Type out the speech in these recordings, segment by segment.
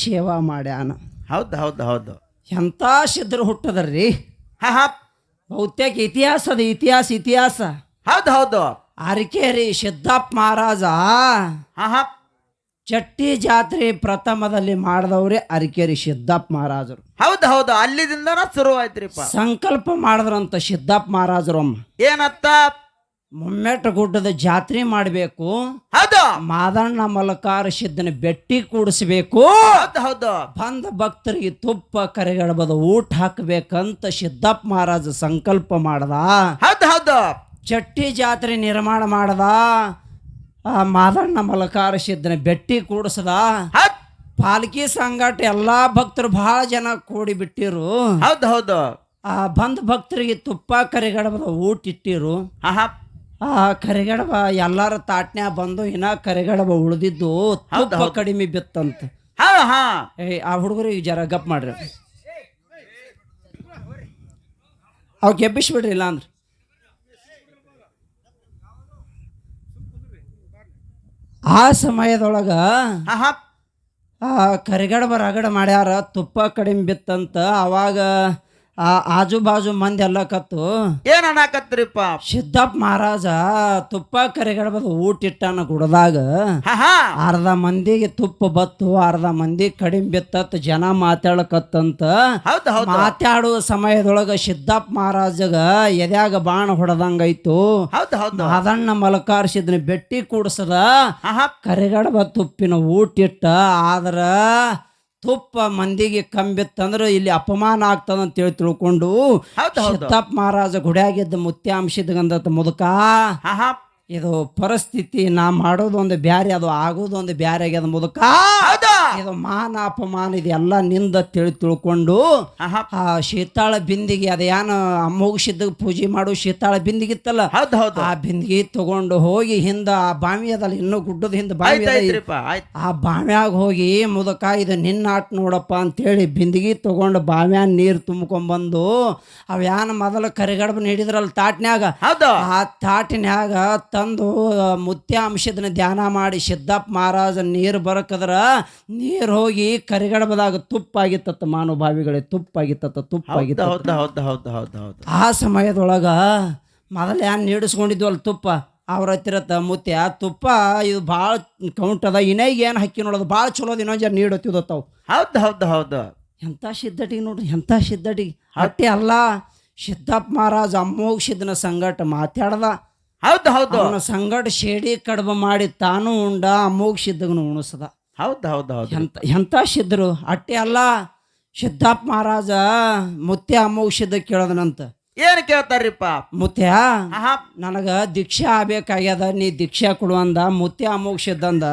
ಸೇವಾ ಮಾಡ್ಯಾನ. ಹೌದು ಹೌದು ಹೌದು. ಎಂಥ ಸಿದ್ಧರು ಹುಟ್ಟದರ್ರಿ. ಹಾ ಹಾ. ಬಹುತೇಕ ಇತಿಹಾಸ ಹೌದು ಹೌದು. ಅರಕೇರಿ ಸಿದ್ದಪ್ಪ ಮಹಾರಾಜ ಹಾ ಹಾ. ಚಟ್ಟಿ ಜಾತ್ರೆ ಪ್ರಥಮದಲ್ಲಿ ಮಾಡಿದವ್ರೆ ಅರಕೇರಿ ಸಿದ್ದಪ್ಪ ಮಹಾರಾಜರು. ಹೌದು ಹೌದು. ಅಲ್ಲಿದಿಂದನ ಶುರು ಆಯ್ತ್ರಿಪ್ಪ. ಸಂಕಲ್ಪ ಮಾಡಿದ್ರಂತ ಸಿದ್ದಪ್ಪ ಮಹಾರಾಜರು. ಏನತ್ತ? ಮುಮ್ಮೆಟ್ಟ ಗುಡ್ಡದ ಜಾತ್ರೆ ಮಾಡಬೇಕು, ಹೌದು. ಮಾದಣ್ಣ ಮಲಕಾರ ಸಿದ್ದನ ಬೆಟ್ಟಿ ಕೂಡಿಸ್ಬೇಕು, ಹೌದು ಹೌದು. ಬಂದ ಭಕ್ತರಿಗೆ ತುಪ್ಪ ಕರಿಗಡಬದ ಊಟ ಹಾಕಬೇಕಂತ ಸಿದ್ದಪ್ಪ ಮಹಾರಾಜ ಸಂಕಲ್ಪ ಮಾಡದ. ಹೌದು ಹೌದು. ಚಟ್ಟಿ ಜಾತ್ರೆ ನಿರ್ಮಾಣ ಮಾಡದ. ಮಾದಣ್ಣ ಮಲಕಾರ ಸಿದ್ದನ ಬೆಟ್ಟಿ ಕೂಡಿಸದ. ಪಾಲ್ಕಿ ಸಂಗಾಟ ಎಲ್ಲಾ ಭಕ್ತರು ಬಹಳ ಜನ ಕೂಡಿ ಬಿಟ್ಟಿರು. ಹೌದು ಹೌದು. ಬಂದ ಭಕ್ತರಿಗೆ ತುಪ್ಪ ಕರಿಗಡಬದ ಊಟ ಇಟ್ಟಿರು. ಕರಿಗಡಬ ಎಲ್ಲಾರ ತಾಟ್ನ್ಯಾಗ ಬಂದು ಇನ್ನ ಕರಿಗಡಬ ಉಳಿದಿದ್ದು ತುಪ್ಪ ಕಡಿಮೆ ಬಿತ್ತಂತ. ಆ ಹುಡುಗರಿಗೆ ಜರ ಗಪ್ ಮಾಡ್ರಿ, ಅವ್ ಗೆಬ್ಬಿಸ್ಬಿಡ್ರಿ ಇಲ್ಲ ಅಂದ್ರೆ. ಆ ಸಮಯದೊಳಗ ಕರಿಗಡಬ ರಗಡ ಮಾಡ್ಯಾರ, ತುಪ್ಪ ಕಡಿಮೆ ಬಿತ್ತಂತ. ಅವಾಗ ಆಜು ಬಾಜು ಮಂದಿ ಎಲ್ಲ ಕತ್ತು ಏನ್ ಅನ್ನಕತ್ರಿಪ್ಪ? ಸಿದ್ದಪ್ಪ ಮಹಾರಾಜ ತುಪ್ಪ ಕರಿಗಡಬದ ಊಟ ಇಟ್ಟಾನ ಗುಡದಾಗ. ಅರ್ಧ ಮಂದಿಗೆ ತುಪ್ಪ ಬತ್ತು, ಅರ್ಧ ಮಂದಿ ಕಡಿಮೆ ಬಿತ್ತತ್. ಜನ ಮಾತಾಡಕತ್ತಂತ. ಮಾತಾಡುವ ಸಮಯದೊಳಗ ಸಿದ್ದಪ್ಪ ಮಹಾರಾಜಗ ಎದ್ಯಾಗ ಬಾಣ ಹೊಡೆದಂಗಾಯ್ತು. ಮಾದಣ್ಣ ಮಲಕಾರ ಸಿದ್ದನ ಬೆಟ್ಟಿ ಕೂಡ್ಸದ, ಕರಿಗಡಬ ತುಪ್ಪಿನ ಊಟ ಇಟ್ಟ. ಆದ್ರ ತುಪ್ಪ ಮಂದಿಗೆ ಕಂಬಿತ್ತಂದ್ರೆ ಇಲ್ಲಿ ಅಪಮಾನ ಆಗ್ತದಂತ ಹೇಳಿ ತಿಳ್ಕೊಂಡು ಸಿದ್ದಪ್ಪ ಮಹಾರಾಜ ಗುಡಿಯಾಗಿದ್ದ ಮುತ್ಯಾಂಶದ ಗಂಧದ ಮುದುಕ, ಇದು ಪರಿಸ್ಥಿತಿ ನಾ ಮಾಡೋದೊಂದು ಬ್ಯಾರೆ, ಅದು ಆಗೋದೊಂದು ಬ್ಯಾರೆ ಆಗ್ಯದ ಮುದುಕ, ಇದು ಮಾನ ಅಪಮಾನ ಇದೆಲ್ಲ ನಿಂದ ತಿಳ್ಕೊಂಡು ಆ ಶೀತಾಳ ಬಿಂದಿಗೆ ಅದೇನು ಅಮ್ಮೋಗಿಸಿದ್ದ ಪೂಜೆ ಮಾಡು ಶೀತಾಳ ಬಿಂದಿಗೆ ಇತ್ತಲ್ಲ, ಆ ಬಿಂದಿಗೆ ತಗೊಂಡು ಹೋಗಿ ಹಿಂದ ಆ ಬಾವಿ ಅದಲ್ಲ, ಇನ್ನೂ ಗುಡ್ಡದ ಹಿಂದ ಬಾವಿ ಅದ, ಆ ಬಾವ್ಯಾಗ ಹೋಗಿ ಮುದಕ ಇದು ನಿನ್ನ ಆಟ ನೋಡಪ್ಪ ಅಂತೇಳಿ ಬಿಂದಿಗೆ ತಗೊಂಡು ಬಾವ್ಯಾನ ನೀರು ತುಂಬ್ಕೊಂಡ್ಬಂದು ಅವ್ಯಾನ ಮೊದಲು ಕರಿಗಡಬನ ಹಿಡಿದ್ರಲ್ಲ ತಾಟ್ನ್ಯಾಗ, ಆ ತಾಟಿನ್ಯಾಗ ತಂದು ಮುತ್ಯಾಂಶದನ್ನ ಧ್ಯಾನ ಮಾಡಿ ಸಿದ್ದಪ್ಪ ಮಹಾರಾಜ ನೀರು ಬರಕದ್ರ ನೀರು ಹೋಗಿ ಕರಿಗಡಬದಾಗ ತುಪ್ಪಾಗಿತ್ತ. ಮಾನುಭಾವಿಗಳೇ ತುಪ್ಪಾಗಿತ್ತ. ಆ ಸಮಯದೊಳಗ ಮೊದಲು ಏನ್ ನೀಡಿಸ್ಕೊಂಡಿದ್ವಲ್ಲ ತುಪ್ಪ, ಅವ್ರ ಹತ್ತಿರತ್ತ ಮುತ್ಯ ತುಪ್ಪ ಇದು ಭಾಳ ಕೌಂಟ್ ಅದ, ಇನ್ನೈಗೆ ಏನು ಹಕ್ಕಿ ನೋಡೋದು ಭಾಳ ಚಲೋದು, ಇನ್ನೊಂದು ಜನ ನೀಡುತ್ತಿದ್ದವು. ಹೌದು. ಎಂಥ ಸಿದ್ಧಟಿಗೆ ನೋಡ್ರಿ, ಎಂಥ ಸಿದ್ಧಟಿಗೆ. ಅಟ್ಟೆ ಅಲ್ಲ, ಸಿದ್ದಪ್ಪ ಮಹಾರಾಜ ಅಮ್ಮೋಗ ಸಿದ್ದನ ಸಂಗಟ ಮಾತಾಡ್ದ. ಅವನ ಸಂಗಟ ಶೇಡಿ ಕಡಬ ಮಾಡಿ ತಾನು ಉಂಡ, ಅಮ್ಮೋಗ ಸಿದ್ದಗನು ಉಣಿಸದ. ಎಂಥ ಸಿದ್ಧರು. ಅಟ್ಟೆ ಅಲ್ಲ, ಸಿದ್ದಪ್ಪ ಮಹಾರಾಜ ಮುತ್ಯ ಅಮ್ಮೋಗ ಸಿದ್ಧ ಕೇಳದನಂತ. ಏನ್ ಕೇಳ್ತಾರ್ರಿಪ್ಪ? ಮುತ್ಯ ನನಗ ದೀಕ್ಷಾ ಆಗ್ಬೇಕಾಗ್ಯದ, ನೀ ದೀಕ್ಷಾ ಕೊಡುವಂದ. ಮುತ್ಯ ಅಮೋಕ್ಷದಂದ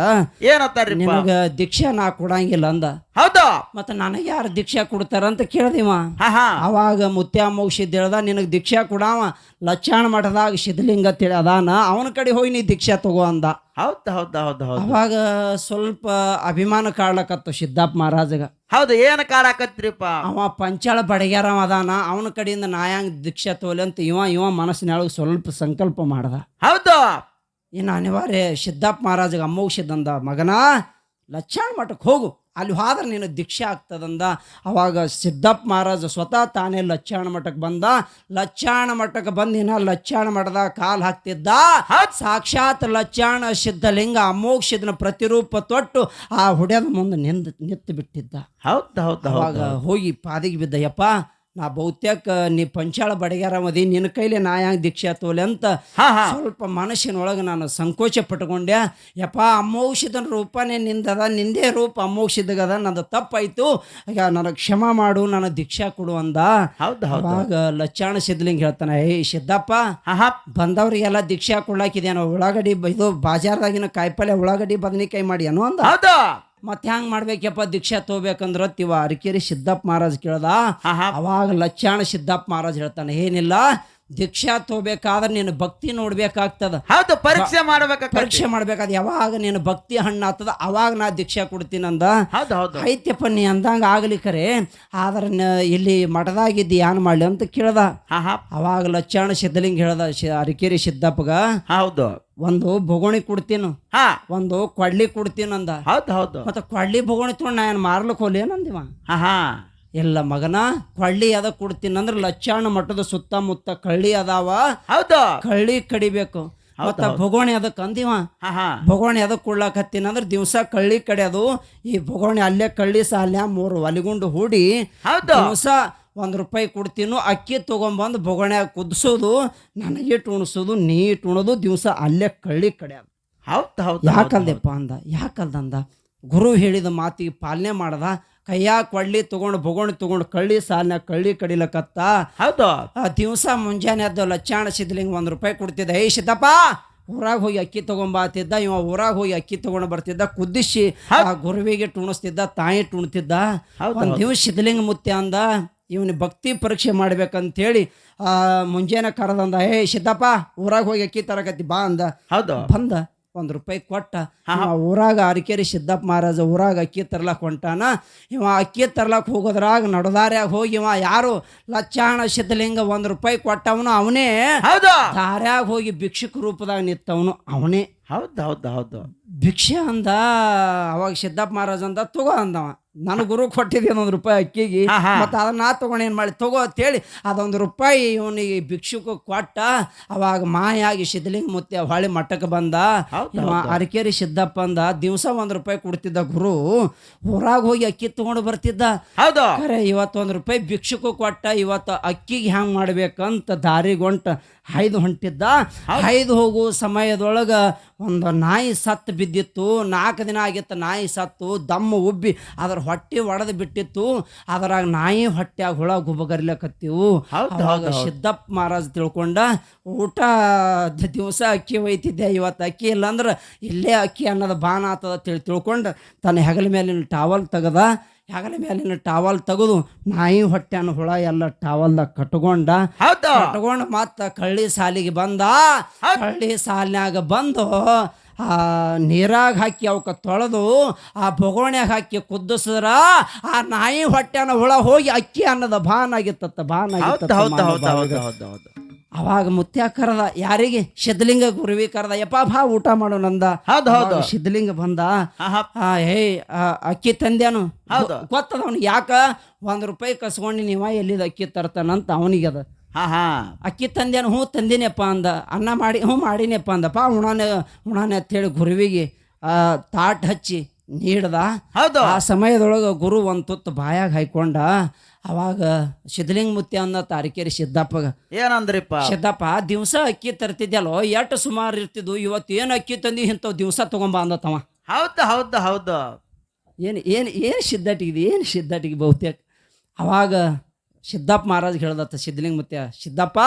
ಏನತ್ತಾರ್ರಿ? ನಿನಗ ದೀಕ್ಷಾ ನಾ ಕೊಡಂಗಿಲ್ಲ ಅಂದ. ಹೌದಾ? ಮತ್ತ ನನಗೆ ಯಾರು ದೀಕ್ಷಾ ಕೊಡ್ತಾರಂತ ಕೇಳ್ದಿವ. ಅವಾಗ ಮುತ್ಯ ಅಮೋಕ್ಷ ಹೇಳ್ದ, ನಿನಗ ದೀಕ್ಷಾ ಕೊಡಾವ ಲಚ್ಚಾಣ ಮಠದಾಗ ಸಿದ್ಧಲಿಂಗ ತಿಳಿ ಅದಾನ, ಅವನ ಕಡೆ ಹೋಗಿ ನೀ ದೀಕ್ಷಾ ತಗೋ ಅಂದ. ಅವಾಗ ಸ್ವಲ್ಪ ಅಭಿಮಾನ ಕಾಡ್ಲಕತ್ತು ಸಿದ್ದಪ್ಪ ಮಹಾರಾಜಗ. ಹೌದು, ಏನ್ ಕಾಡಾಕತ್ರಿಪ್ಪ? ಅವ ಪಂಚಾಳ ಬಡಗ್ಯಾರ ಅದಾನ, ಅವನ ಕಡೆಯಿಂದ ನಾ ಹೆಂಗ್ ದೀಕ್ಷಾ ತಗೋಲಿ ಅಂತ ಇವ ಮನಸ್ಸಿನೊಳಗೆ ಸ್ವಲ್ಪ ಸಂಕಲ್ಪ ಮಾಡ್ದ. ಹೌದು. ಇನ್ನು ಅನಿವಾರ್ಯ ಸಿದ್ದಪ್ಪ ಮಹಾರಾಜಗ ಅಮ್ಮೋಕ್ಷದಂದ, ಮಗನ ಲಚ್ಚಾಣ ಮಠಕ್ಕೆ ಹೋಗು, ಅಲ್ಲಿ ಹೋದ್ರೆ ನೀನು ದೀಕ್ಷೆ ಆಗ್ತದಂದ. ಅವಾಗ ಸಿದ್ದಪ್ಪ ಮಹಾರಾಜ ಸ್ವತಃ ತಾನೇ ಲಚ್ಚಾಣ ಮಠಕ್ಕೆ ಬಂದ. ಲಚ್ಚಾಣ ಮಠಕ್ಕೆ ಬಂದಿನ ಲಚ್ಚಾಣ ಮಠದಾಗ ಕಾಲು ಹಾಕ್ತಿದ್ದ. ಸಾಕ್ಷಾತ್ ಲಚ್ಚಾಣ ಸಿದ್ಧಲಿಂಗ ಅಮೋಕ್ಷದನ ಪ್ರತಿರೂಪ ತೊಟ್ಟು ಆ ಹುಡ್ಯದ ಮುಂದೆ ನಿಂತು ಬಿಟ್ಟಿದ್ದ. ಅವಾಗ ಹೋಗಿ ಪಾದಿಗೆ ಬಿದ್ದ, ಯಪ್ಪ ನಾ ಬಹುತೇಕ ನೀ ಪಂಚಾಳ ಬಡಗ್ಯಾರ ಮದಿ, ನಿನ್ನ ಕೈಲಿ ನಾ ಹೆಂಗೆ ದೀಕ್ಷಾ ತೋಲೆ ಅಂತ ಸ್ವಲ್ಪ ಮನಸ್ಸಿನೊಳಗೆ ನಾನು ಸಂಕೋಚ ಪಟ್ಕೊಂಡೆ. ಯಪ್ಪ ಅಮ್ಮೋಕ್ಷದನ ರೂಪನೇ ನಿಂದದ, ನಿಂದೇ ರೂಪ ಅಮ್ಮೋಕ್ಷದಗದ, ನಂದು ತಪ್ಪಾಯ್ತು, ಈಗ ನನಗೆ ಕ್ಷಮಾ ಮಾಡು, ನನ್ನ ದೀಕ್ಷಾ ಕೊಡು ಅಂದ. ಅವಾಗ ಲಚ್ಚಾಣ ಸಿದ್ಧಲಿಂಗ ಹೇಳ್ತಾನೆ, ಸಿದ್ದಪ್ಪ ಬಂದವ್ರಿಗೆಲ್ಲ ದೀಕ್ಷಾ ಕೊಡ್ಲಾಕಿದೇನೋ, ಉಳ್ಳಾಗಡ್ಡಿ ಇದು ಬಾಜಾರ್ದಾಗಿನ ಕಾಯಿಪಲ್ಯ ಉಳ್ಳಾಗಡ್ಡಿ ಬದನೆಕಾಯಿ ಮಾಡಿ ಏನೋ ಅಂದ. ಮತ್ತೆ ಹೆಂಗ್ ಮಾಡ್ಬೇಕಪ್ಪ ದೀಕ್ಷಾ ತಗೋಬೇಕಂದ್ರ ಅರಿಕೇರಿ ಸಿದ್ದಪ್ಪ ಮಹಾರಾಜ್ ಕೇಳ್ದ. ಅವಾಗ ಲಚ್ಚಾಣ ಸಿದ್ದಪ್ಪ ಮಹಾರಾಜ್ ಹೇಳ್ತಾನೆ, ಏನಿಲ್ಲ ದೀಕ್ಷಾ ತಗೋಬೇಕಾದ್ರೆ ನೀನು ಭಕ್ತಿ ನೋಡ್ಬೇಕಾಗ್ತದ. ಹೌದು, ಪರೀಕ್ಷೆ ಮಾಡ್ಬೇಕಾಗ್ತದೆ. ಪರೀಕ್ಷೆ ಮಾಡ್ಬೇಕಾದ ಯಾವಾಗ ನೀನು ಭಕ್ತಿ ಹಣ್ಣು ಆಗ್ತದ ಅವಾಗ ನಾ ದೀಕ್ಷಾ ಕೊಡ್ತೀನಂದ. ಹೌದು ಹೌದು. ಐತ್ಯಪ್ಪ ನೀ ಅಂದಂಗ ಆಗ್ಲಿ ಖರೆ, ಆದ್ರೆ ಇಲ್ಲಿ ಮಠದಾಗಿದ್ದು ಏನ್ ಮಾಡ್ಲಿ ಅಂತ ಕೇಳ್ದ. ಅವಾಗ ಲಚ್ಚಾಣ ಸಿದ್ಧಲಿಂಗ ಹೇಳ್ದ ಅರಕೇರಿ ಸಿದ್ದಪ್ಪಗ, ಹೌದು, ಒಂದು ಬೊಗೋಣಿ ಕೊಡ್ತೀನು, ಒಂದು ಕೊಡ್ಲಿ ಕೊಡ್ತೀನಂದ. ಹೌದು ಹೌದು. ಮತ್ತೆ ಕೊಡ್ಲಿ ಬೊಗೋಣಿ ತೊಗೊಂಡು ನಾ ಏನ್ ಮಾರ್ಲಿಕ್ಕೆ ಹೋಲಿ ಏನಂದಿವ. ಇಲ್ಲ ಮಗನ, ಕೊಳ್ಳಿ ಅದ ಕೊಡ್ತೀನಿ ಅಂದ್ರೆ ಲಚ್ಚಾಣ ಮಠದ ಸುತ್ತಮುತ್ತ ಕಳ್ಳಿ ಅದಾವ, ಹೌದು, ಕಳ್ಳಿ ಕಡಿಬೇಕು. ಮತ್ತ ಬೊಗೋಣಿ ಅದಕ್ಕೆ ಅಂದಿವ. ಬೊಗೋಣಿ ಅದಕ್ಕೆ ಕೊಡ್ಲಾಕತ್ತೀನಿ ಅಂದ್ರೆ ದಿವ್ಸ ಕಳ್ಳಿ ಕಡಿಯೋದು. ಈ ಬೊಗೋಣಿ ಅಲ್ಲೇ ಕಳ್ಳಿ ಸಾಲ್ಯ 3 ಒಲಿಗುಂಡು ಹೂಡಿ ದಿವಸ ₹1 ಕೊಡ್ತೀನು. ಅಕ್ಕಿ ತಗೊಂಬಂದು ಬೊಗೋಣ್ಯಾಗ ಕುದಿಸೋದು, ನನಗಿಟ್ಟು ಉಣಿಸೋದು, ನೀಟ್ ಉಣೋದು, ದಿವಸ ಅಲ್ಲೇ ಕಳ್ಳಿ ಕಡಿಯೋದು. ಯಾಕಲ್ದೆಪ್ಪ ಅಂದ. ಯಾಕಲ್ದಂದ ಗುರು ಹೇಳಿದ ಮಾತಿಗೆ ಪಾಲನೆ ಮಾಡದ. ಕೈಯಾಗ ಕೊಡ್ಲಿ ತಗೊಂಡು ಬೊಗೋಣಿ ತಗೊಂಡು ಕಳ್ಳಿ ಸಾಲಿನ ಕಳ್ಳಿ ಕಡಿಲಕತ್ತ. ಹೌದು, ದಿವಸ ಮುಂಜಾನೆ ಎದ್ದು ಲಚ್ಚಾಣ ಸಿದ್ಧಲಿಂಗ ₹1 ಕೊಡ್ತಿದ್ದ. ಏ ಸಿದ್ದಪ್ಪ, ಊರಾಗ ಹೋಗಿ ಅಕ್ಕಿ ತಗೊಂಬಾತಿದ್ದ. ಇವ ಊರಾಗ ಹೋಗಿ ಅಕ್ಕಿ ತಗೊಂಡು ಬರ್ತಿದ್ದ, ಕುದಿಸಿ ಆ ಗುರುವಿಗೆ ಟುಣಿಸ್ತಿದ್ದ, ತಾಯಿ ಟುಣ್ತಿದ್ದ. ಒಂದು ದಿವಸ ಸಿದ್ಧಲಿಂಗ ಮುತ್ಯ ಅಂದ, ಇವನಿಗೆ ಭಕ್ತಿ ಪರೀಕ್ಷೆ ಮಾಡ್ಬೇಕಂತೇಳಿ ಮುಂಜಾನೆ ಕರೆದಂದ. ಏ ಸಿದ್ದಪ್ಪ, ಊರಾಗ ಹೋಗಿ ಅಕ್ಕಿ ತರಕತ್ತಿ ಬಾ ಅಂದ. ಹೌದು, ಬಂದ ₹1 ಕೊಟ್ಟ. ಊರಾಗ ಅರಕೇರಿ ಸಿದ್ದಪ್ಪ ಮಹಾರಾಜ ಊರಾಗ ಅಕ್ಕಿ ತರ್ಲಕ್ ಹೊಂಟಾನ. ಇವ ಅಕ್ಕಿ ತರ್ಲಕ್ ಹೋಗೋದ್ರಾಗ ನಡದಾರ್ಯಾಗ ಹೋಗಿ ಇವ ಯಾರು ಲಚ್ಚಾಣ ಸಿದ್ಧಲಿಂಗ ₹1 ಕೊಟ್ಟವನು ಅವನೇ. ದಾರ್ಯಾಗ ಹೋಗಿ ಭಿಕ್ಷುಕ ರೂಪದಾಗ ನಿತ್ತವನು ಅವನೇ. ಹೌದು ಹೌದು ಹೌದು. ಭಿಕ್ಷೆ ಅಂದ. ಅವಾಗ ಸಿದ್ದಪ್ಪ ಮಹಾರಾಜ ಅಂದ, ತಗೋ ಅಂದವ. ನನ್ನ ಗುರು ಕೊಟ್ಟಿದ್ದೆ ₹1 ಅಕ್ಕಿಗೆ, ಮತ್ತು ಅದನ್ನ ನಾ ತಗೊಂಡು ಏನು ಮಾಡಿ ತಗೋ ಅಂತೇಳಿ ₹1 ಇವನಿಗೆ ಭಿಕ್ಷುಕ ಕೊಟ್ಟ. ಅವಾಗ ಮಾಯಾಗಿ ಸಿದ್ಧಲಿಂಗ ಮುತ್ಯ ಹೊಳ್ಳಿ ಮಠಕ್ಕೆ ಬಂದ. ಇವ ಅರಕೇರಿ ಸಿದ್ದಪ್ಪ ಅಂದ, ದಿವಸ ₹1 ಕೊಡ್ತಿದ್ದ ಗುರು, ಊರಾಗ ಹೋಗಿ ಅಕ್ಕಿ ತಗೊಂಡು ಬರ್ತಿದ್ದ. ಹೌದು, ಖರೆ ಇವತ್ತು ₹1 ಭಿಕ್ಷುಕ ಕೊಟ್ಟ. ಇವತ್ತು ಅಕ್ಕಿಗೆ ಹ್ಯಾಂಗ ಮಾಡ್ಬೇಕಂತ ದಾರಿಗೊಂಟ ಹಾಯ್ದು ಹೊಂಟಿದ್ದ. ಹಾಯ್ದು ಹೋಗೋ ಸಮಯದೊಳಗ ಒಂದು ನಾಯಿ ಸತ್ತು ಬಿದ್ದಿತ್ತು. 4 ದಿನ ಆಗಿತ್ತು ನಾಯಿ ಸತ್ತು, ದಮ್ಮು ಉಬ್ಬಿ ಅದರ ಹೊಟ್ಟೆ ಒಡೆದು ಬಿಟ್ಟಿತ್ತು. ಅದರಾಗ ನಾಯಿ ಹೊಟ್ಟೆಯಾಗ ಹುಳ ಗುಬ್ಬಗರ್ಲಕತ್ತೀವು. ಅವಾಗ ಸಿದ್ದಪ್ಪ ಮಹಾರಾಜ್ ತಿಳ್ಕೊಂಡ, ಊಟ ದಿವಸ ಅಕ್ಕಿ ಒಯ್ತಿದ್ದೆ, ಇವತ್ತು ಅಕ್ಕಿ ಇಲ್ಲಾಂದ್ರೆ ಇಲ್ಲೇ ಅಕ್ಕಿ ಅನ್ನೋದು ಬಾನ ಆತದ ತಿಳ್ಕೊಂಡು ತನ್ನ ಹೆಗಲ ಮೇಲಿನ ಟಾವಲ್ ತೆಗದ. ಹೆಗಲ ಮೇಲಿನ ಟಾವಲ್ ತೆಗೆದು ನಾಯಿ ಹೊಟ್ಟೆನ ಹುಳ ಎಲ್ಲ ಟಾವಲ್ದಾಗ ಕಟ್ಕೊಂಡ. ಮತ್ತ ಕಳ್ಳಿ ಸಾಲಿಗೆ ಬಂದ. ಕಳ್ಳಿ ಸಾಲಿನಾಗ ಬಂದು ನೀರಾಗ ಹಾಕಿ ಅವಕ್ಕೆ ತೊಳೆದು ಆ ಬೊಗೋಣ್ಯಾಗ ಹಾಕಿ ಕುದಿಸಿದ್ರ ಆ ನಾಯಿ ಹೊಟ್ಟೆನ ಹುಳ ಹೋಗಿ ಅಕ್ಕಿ ಅನ್ನೋದ ಬಾನಾಗಿತ್ತ. ಅವಾಗ ಮುತ್ಯ ಕರೆದ. ಯಾರಿಗೆ? ಸಿದ್ಧಲಿಂಗ ಗುರುವಿ ಕರೆದ. ಯಪ್ಪ ಬಾ ಊಟ ಮಾಡು ನಂದ. ಸಿದ್ಧಲಿಂಗ ಬಂದ. ಹೇ ಅಕ್ಕಿ ತಂದ್ಯಾನು ಗೊತ್ತದ ಅವ್ನಿಗೆ. ಯಾಕ ₹1 ಕಸ್ಕೊಂಡು ನೀವ ಎಲ್ಲಿದ ಅಕ್ಕಿ ತರ್ತಾನಂತ ಅವನಿಗೆ ಅದ. ಅಕ್ಕಿ ತಂದ್ಯಾನು? ಹ್ಞೂ ತಂದಿನಪ್ಪ ಅಂದ. ಅನ್ನ ಮಾಡಿ? ಹ್ಞೂ ಮಾಡಿನಪ್ಪ ಅಂದಪ್ಪ. ಉಣಾನೆ ಅಂತೇಳಿ ಗುರುವಿಗೆ ತಾಟ್ ಹಚ್ಚಿ ನೀಡ್ದ. ಆ ಸಮಯದೊಳಗೆ ಗುರು ಒಂದು ತುತ್ತು ಬಾಯಾಗ ಹಾಯ್ಕೊಂಡ. ಅವಾಗ ಸಿದ್ಧಲಿಂಗ ಮುತ್ಯ ಅಂದ ಅರಕೇರಿ ಸಿದ್ದಪ್ಪಗ. ಏನಂದ್ರಿಪ್ಪ? ಸಿದ್ದಪ್ಪ, ದಿವಸ ಅಕ್ಕಿ ತರ್ತಿದ್ಯಲ್ಲೋ, ಎಷ್ಟು ಸುಮಾರು ಇರ್ತಿದ್ವು, ಇವತ್ತು ಏನು ಅಕ್ಕಿ ತಂದಿ ಇಂಥವು ದಿವಸ ತಗೊಂಬ ಅಂದತ್ತವ. ಹೌದು ಹೌದು ಹೌದು. ಏನು ಸಿದ್ಧಾಟಿಗೆ ಬಹುತೇಕ. ಅವಾಗ ಸಿದ್ದಪ್ಪ ಮಹಾರಾಜ್ ಹೇಳ್ದತ್ತ ಸಿದ್ಧಲಿಂಗ ಮುತ್ಯ, ಸಿದ್ದಪ್ಪ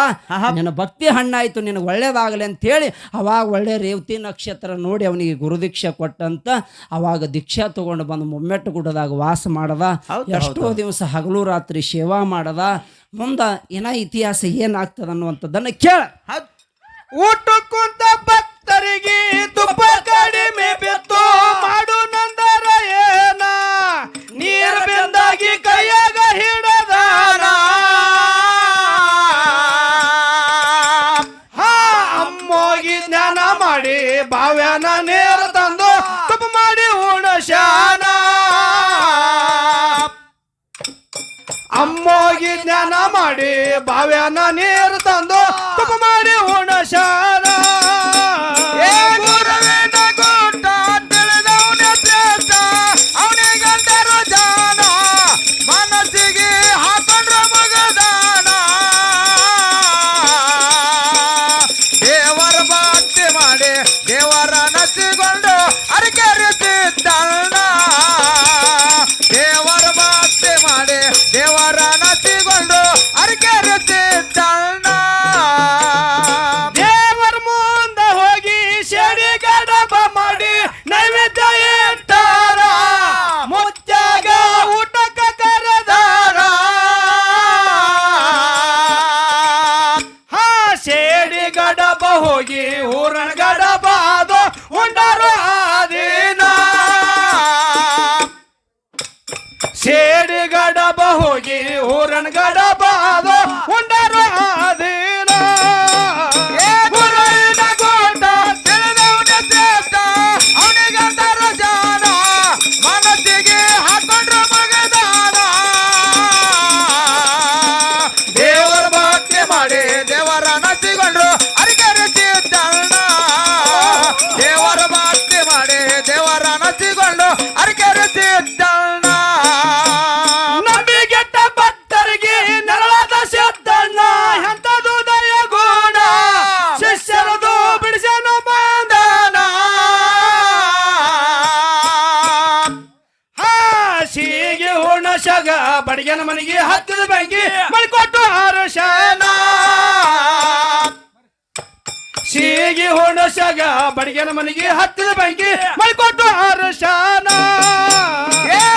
ನಿನ್ನ ಭಕ್ತಿ ಹಣ್ಣಾಯ್ತು, ನಿನಗೆ ಒಳ್ಳೇದಾಗಲಿ ಅಂತೇಳಿ ಅವಾಗ ಒಳ್ಳೆ ರೇವತಿ ನಕ್ಷತ್ರ ನೋಡಿ ಅವನಿಗೆ ಗುರುದೀಕ್ಷೆ ಕೊಟ್ಟಂತ. ಅವಾಗ ದೀಕ್ಷಾ ತಗೊಂಡು ಬಂದು ಮುಮ್ಮೆಟ್ಟು ಗುಡ್ಡದಾಗ ವಾಸ ಮಾಡದ. ಎಷ್ಟೋ ದಿವಸ ಹಗಲು ರಾತ್ರಿ ಸೇವಾ ಮಾಡದ. ಮುಂದ ಏನ ಇತಿಹಾಸ ಏನಾಗ್ತದ ಅನ್ನುವಂಥದ್ದನ್ನು ಕೇಳ. ಊಟ ಕುಂತ ಭಕ್ತರಿಗೆ ತುಪ್ಪ ಕಡಿಮೆ ಬಿತ್ತು ಮಾಡು ನಂದರ ಏನ, ನೀರು ಬೆಂದಾಗಿ ಕೈಯಾಗ ಹಿಡದಾನ. ಅಮ್ಮೋಗಿ ಜ್ಞಾನ ಮಾಡಿ ಬಾವ್ಯಾನ ನೇರ ತಂದು ತುಪ್ಪ ಮಾಡಿ ಉಣಶಾನ. ಅಮ್ಮೋಗಿ ಜ್ಞಾನ ಮಾಡಿ ಬಾವ್ಯಾನ ನೀರು ತಂದು ತುಪ್ಪ ಮಾಡಿ ಉಣಶಾನ. ಅವನಿಗಂದರು ಜಾನ, ಮನಸ್ಸಿಗೆ ಹಾಕೊಂಡ್ರ ಮಗದಾನ. ದೇವರ ಭಕ್ತಿ ಮಾಡಿ ದೇವರ ನಸಿಕೊಂಡು ಅರಕೇರಿ ಸಿದ್ದಣ್ಣ. ದೇವರ ಭಕ್ತಿ ಮಾಡಿ ದೇವರ ನಸಿಕೊಂಡು ಅರಕೇರಿ ಸಿದ್ದಣ್ಣ. ಸೇಡಿ ಗಡಬ ಹೋಗಿ ಊರನ್ ಗಡಬ ಅದು ಉಂಡರು ಆದೀನ ಗುರುವಿನ ಗೋಟ ತಿಳಿದವನ ಶ್ರೇಷ್ಠ ಅವನಿಗಂತರ ಜಾನ ಮನಸ್ಸಿಗೆ ಹಾಕೊಂಡ್ರು ಮಗದಾನ ದೇವರ ಭಕ್ತಿ ಮಾಡಿ ದೇವರ ನಸಿಕೊಂಡ್ರು ಅರಿಕರಿಸಿದ್ದಣ್ಣ ದೇವರ ಭಕ್ತಿ ಮಾಡಿ ದೇವರ ನಸಿಕೊಂಡು ಅರಿಕರಿಸಿದ್ದಣ್ಣ ನಂಬಿಗೆಟ್ಟ ಭಕ್ತರಿಗೆ ನೆರಳಾದ ಸಿದ್ದಣ್ಣ ಎಂತದು ದಯ ಗುಣ ಶಿಷ್ಯರದು ಬಿಡಿಸನು ಬಂಧನ ಹಾಸಿಗೆ ಹುಣಸಗ ಬಡಿಗೆನ ಮನೆಗೆ ಹತ್ತಿದ ಬೆಂಕಿ ಮಳಿಕೊಟ್ಟು ಹರ್ಷನ ಸೀಗಿ ಹುಣಸಗ ಬಡಿಗೆನ ಮನೆಗೆ ಹತ್ತಿದ ಬೆಂಕಿ ಮಳಿಕೊಟ್ಟು ಹರ್ಷನ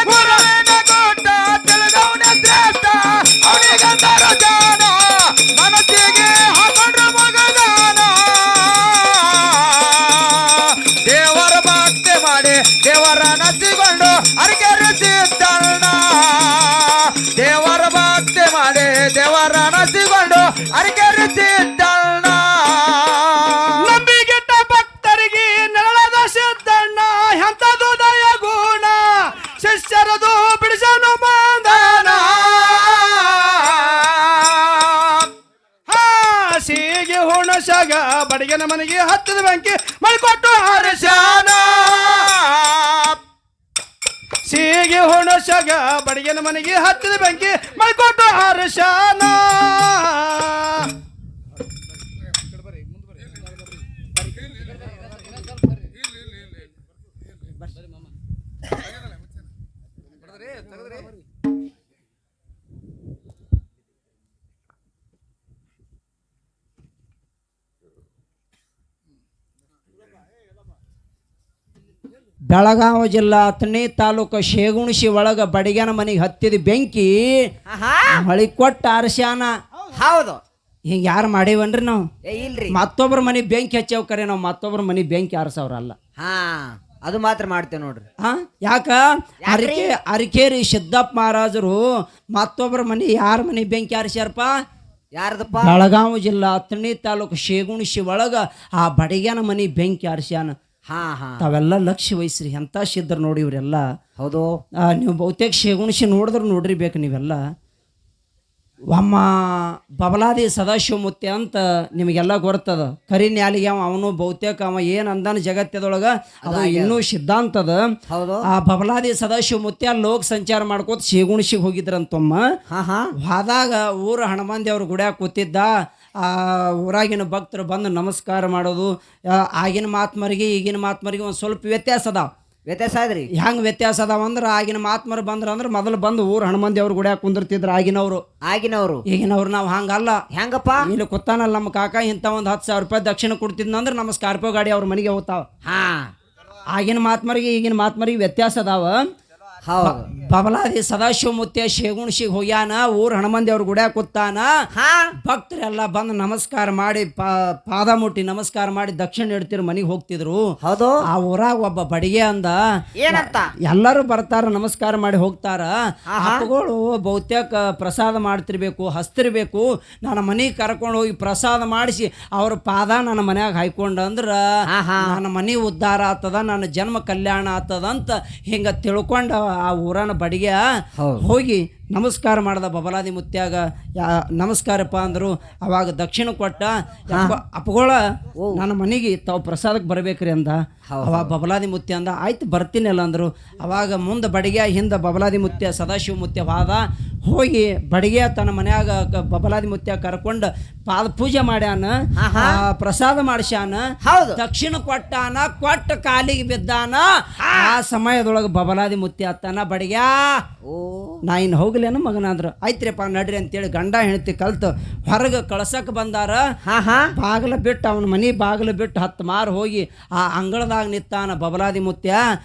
ಗುರುವಿನ ಗೋಟ ತಿಳಿದವನ ಶ್ರೇಷ್ಠ ಅವನಿಗಂತರ ಜಾನ ಮನಸ್ಸಿಗೆ ಹಾಕೊಂಡ್ರು ಮಗದಾನ ದೇವರ ಭಕ್ತಿ ಮಾಡಿ ದೇವರ ನಸಿಕೊಂಡು ಅರಿಕರಿಸಿದ್ದಣ್ಣ ದೇವರ ಭಕ್ತಿ ಮಾಡಿ ದೇವರ ನಸಿಕೊಂಡು ಅರಿಕರಿಸಿದ್ದಣ್ಣ ನಂಬಿಗೆಟ್ಟ ಭಕ್ತರಿಗೆ ನೆರಳಾದ ಸಿದ್ದಣ್ಣ ಎಂತದು ದಯ ಗುಣ ಶಿಷ್ಯರದು ಬಿಡಿಸನು ಬಂಧನ ಹಾಸಿಗೆ ಹುಣಸಗ ಬಡಿಗೆನ ಮನೆಗೆ ಹತ್ತಿದ ಬೆಂಕಿ ಮಳಿಕೊಟ್ಟು ಹರ್ಷನ ಸೀಗೆ ಹುಣಸಗ ಬಡಿಗೆನ ಮನೆಗೆ ಹತ್ತಿದ ಬೆಂಕಿ ಮಳಿಕೊಟ್ಟು ಹರ್ಷನ ಬೆಳಗಾವಿ ಜಿಲ್ಲಾ ಅಥಣಿ ತಾಲೂಕು ಶೇಗುಣಸಿ ಒಳಗ ಬಡಿಗೆನ ಮನೆಗೆ ಹತ್ತಿದ ಬೆಂಕಿ ಮಳಿಕೊಟ್ಟ ಅರಸ್ಯಾನ ಹೌದು ಹಿಂಗ ಯಾರು ಮಾಡೇವನ್ರಿ ನಾವು ಇಲ್ರಿ ಮತ್ತೊಬ್ರ ಮನೆ ಬೆಂಕಿ ಹಚ್ಚವ್ ಕರೆ ನಾವು ಮತ್ತೊಬ್ರ ಮನೆ ಬೆಂಕಿ ಆರಿಸವ್ರ ಅಲ್ಲ ಹಾ ಅದು ಮಾತ್ರ ಮಾಡ್ತೇವೆ ನೋಡ್ರಿ ಯಾಕ ಅರಿಕೇರಿ ಸಿದ್ದಪ್ಪ ಮಹಾರಾಜರು ಮತ್ತೊಬ್ರ ಮನೆ ಯಾರ ಮನೆ ಬೆಂಕಿ ಆರಿಸ್ಯಾರಪ್ಪ ಯಾರ್ದಪ್ಪ ಬೆಳಗಾವಿ ಜಿಲ್ಲಾ ಅಥಣಿ ತಾಲೂಕು ಶೇಗುಣಸಿ ಒಳಗ ಆ ಬಡಿಗೆನ ಮನೆ ಬೆಂಕಿ ಆರಿಸ್ಯಾನ ಹಾ ಹಾ ತಾವೆಲ್ಲ ಲಕ್ಷ್ಯ ವಹಿಸ್ರಿ ಎಂತ ಸಿದ್ಧರು ನೋಡಿ ಇವ್ರೆಲ್ಲ ಹೌದು ನೀವು ಬಹುತೇಕ ಶೇಗುಣಸಿ ನೋಡಿದ್ರೆ ನೋಡಿರ್ಬೇಕು ನೀವೆಲ್ಲ ಒಮ್ಮ ಬಬಲಾದಿ ಸದಾಶಿವಮೂರ್ತಿ ಅಂತ ನಿಮಗೆಲ್ಲ ಗೊತ್ತದ ಕರಿ ನ್ಯಾಲಿಗೆ ಅವನು ಬಹುತೇಕ ಅವ ಏನ್ ಅಂದಾನ ಜಗತ್ತದೊಳಗ ಅದು ಇನ್ನೂ ಸಿದ್ಧಾಂತದ ಹೌದು ಆ ಬಬಲಾದಿ ಸದಾಶಿವಮೂರ್ತಿ ಅಲ್ಲಿ ಲೋಕ ಸಂಚಾರ ಮಾಡ್ಕೋತ ಶೇಗುಣಸಿಗೆ ಹೋಗಿದ್ರಂತಮ್ಮ ಹೋದಾಗ ಊರ ಹಣಮಂದಿ ಅವ್ರ ಗುಡ್ಯಾಗ ಕೂತಿದ್ದ ಆ ಊರಾಗಿನ ಭಕ್ತರು ಬಂದು ನಮಸ್ಕಾರ ಮಾಡೋದು ಆಗಿನ ಮಾತ್ಮರಿಗೆ ಈಗಿನ ಮಾತ್ಮರಿಗೆ ಒಂದು ಸ್ವಲ್ಪ ವ್ಯತ್ಯಾಸ ಅದಾವ ವ್ಯತ್ಯಾಸ ಆದ್ರಿ ಹೆಂಗ್ ವ್ಯತ್ಯಾಸ ಅದಾವ ಅಂದ್ರೆ ಆಗಿನ ಮಾತ್ಮರು ಬಂದ್ರ ಮೊದಲು ಬಂದು ಊರ್ ಹಣಮಂದಿ ಅವ್ರ ಗುಡ್ಯಾಗ ಕುಂದಿರ್ತಿದ್ರು ಆಗಿನವ್ರು ಈಗಿನವ್ರು ನಾವು ಹಂಗಲ್ಲ ಹೆಂಗಪ್ಪ ಇಲ್ಲಿ ಕೂತಾನಲ್ಲ ನಮ್ಮ ಕಾಕ ಇಂಥ ಒಂದು 10,000 ರೂಪಾಯಿ ದಕ್ಷಿಣ ಕೊಡ್ತಿದ್ನಂದ್ರೆ ನಮ್ಮ ಸ್ಕಾರ್ಪಿಯೋ ಗಾಡಿ ಅವ್ರ ಮನೆಗೆ ಹೋಗ್ತಾವ ಆಗಿನ ಮಾತ್ಮರಿಗೆ ಈಗಿನ ಮಾತ್ಮರಿಗೆ ವ್ಯತ್ಯಾಸ ಅದಾವ ಬಬಲಾದಿ ಸದಾಶಿವಮೂರ್ತಿ ಶೇಗುಣಸಿಗೆ ಹೋಗ್ಯಾನ ಊರ್ ಹಣಮಂದಿ ಅವ್ರ ಗುಡ್ಯಾಗ ಕೂತಾನ ಭಕ್ತರೆಲ್ಲ ಬಂದು ನಮಸ್ಕಾರ ಮಾಡಿ ಪಾದ ಮುಟ್ಟಿ ನಮಸ್ಕಾರ ಮಾಡಿ ದಕ್ಷಿಣ ಇಡ್ತಿರು ಮನೆಗೆ ಹೋಗ್ತಿದ್ರು ಹೌದು ಆ ಊರಾಗ ಒಬ್ಬ ಬಡಿಗೆ ಅಂದ ಏನಂತ ಎಲ್ಲರೂ ಬರ್ತಾರ ನಮಸ್ಕಾರ ಮಾಡಿ ಹೋಗ್ತಾರ ಹಪ್ಪಗಳು ಬಹುತೇಕ ಪ್ರಸಾದ ಮಾಡ್ತಿರ್ಬೇಕು ಹಸ್ತಿರ್ಬೇಕು ನನ್ನ ಮನೆಗೆ ಕರ್ಕೊಂಡು ಹೋಗಿ ಪ್ರಸಾದ ಮಾಡಿಸಿ ಅವ್ರ ಪಾದ ನನ್ನ ಮನ್ಯಾಗ ಹಾಯ್ಕೊಂಡ ಅಂದ್ರ ನನ್ನ ಮನೆ ಉದ್ಧಾರ ಆಗ್ತದ ನನ್ನ ಜನ್ಮ ಕಲ್ಯಾಣ ಆಗ್ತದ ಅಂತ ಹಿಂಗ ತಿಳ್ಕೊಂಡ ಆ ಊರನ ಬಡಿಗೆ ಹೋಗಿ ನಮಸ್ಕಾರ ಮಾಡ್ದ ಬಬಲಾದಿ ಮುತ್ಯಾಗ ನಮಸ್ಕಾರಪ್ಪ ಅಂದರು. ಅವಾಗ ದಕ್ಷಿಣ ಕೊಟ್ಟ ಅಪ್ಪಗೋಳ ನನ್ನ ಮನೆಗೆ ತಾವು ಪ್ರಸಾದಕ್ಕೆ ಬರ್ಬೇಕ್ರಿ ಅಂದ. ಅವಾಗ ಬಬಲಾದಿ ಮುತ್ಯ ಅಂದ ಆಯ್ತು ಬರ್ತೀನಲ್ಲ ಅಂದರು. ಅವಾಗ ಮುಂದೆ ಬಡಿಗೆ ಹಿಂದೆ ಬಬಲಾದಿ ಮುತ್ಯ ಸದಾಶಿವ ಮುತ್ಯ ವಾದ ಹೋಗಿ ಬಡಿಗೆ ತನ್ನ ಮನ್ಯಾಗ ಬಬಲಾದಿ ಮುತ್ಯ ಕರ್ಕೊಂಡು ಪಾದ ಪೂಜೆ ಮಾಡ್ಯಾನ, ಪ್ರಸಾದ ಮಾಡಿಸ್ಯಾನ, ದಕ್ಷಿಣ ಕೊಟ್ಟಾನ, ಕೊಟ್ಟ ಕಾಲಿಗೆ ಬಿದ್ದಾನ. ಆ ಸಮಯದೊಳಗೆ ಬಬಲಾದಿ ಮುತ್ಯ ಅತ್ತಾನ ಬಡಿಗ್ಯಾ ನಾ ಇನ್ನು ಹೋಗ್ಲೇನು ಮಗನ ಅಂದ್ರು. ಆಯ್ತ್ರಿಪ್ಪ ನಡ್ರಿ ಅಂತೇಳಿ ಗಂಡ ಹೆಂಡತಿ ಕಲ್ತು ಹೊರಗೆ ಕಳ್ಸಕ್ ಬಂದಾರ. ಬಾಗಿಲು ಬಿಟ್ಟು ಅವನ ಮನೆ ಬಾಗಿಲು ಬಿಟ್ಟು 10 ಮಾರು ಹೋಗಿ ಆ ಅಂಗಳದಾಗ ನಿತ್ತಾನ ಬಬಲಾದಿ ಮುತ್ಯ.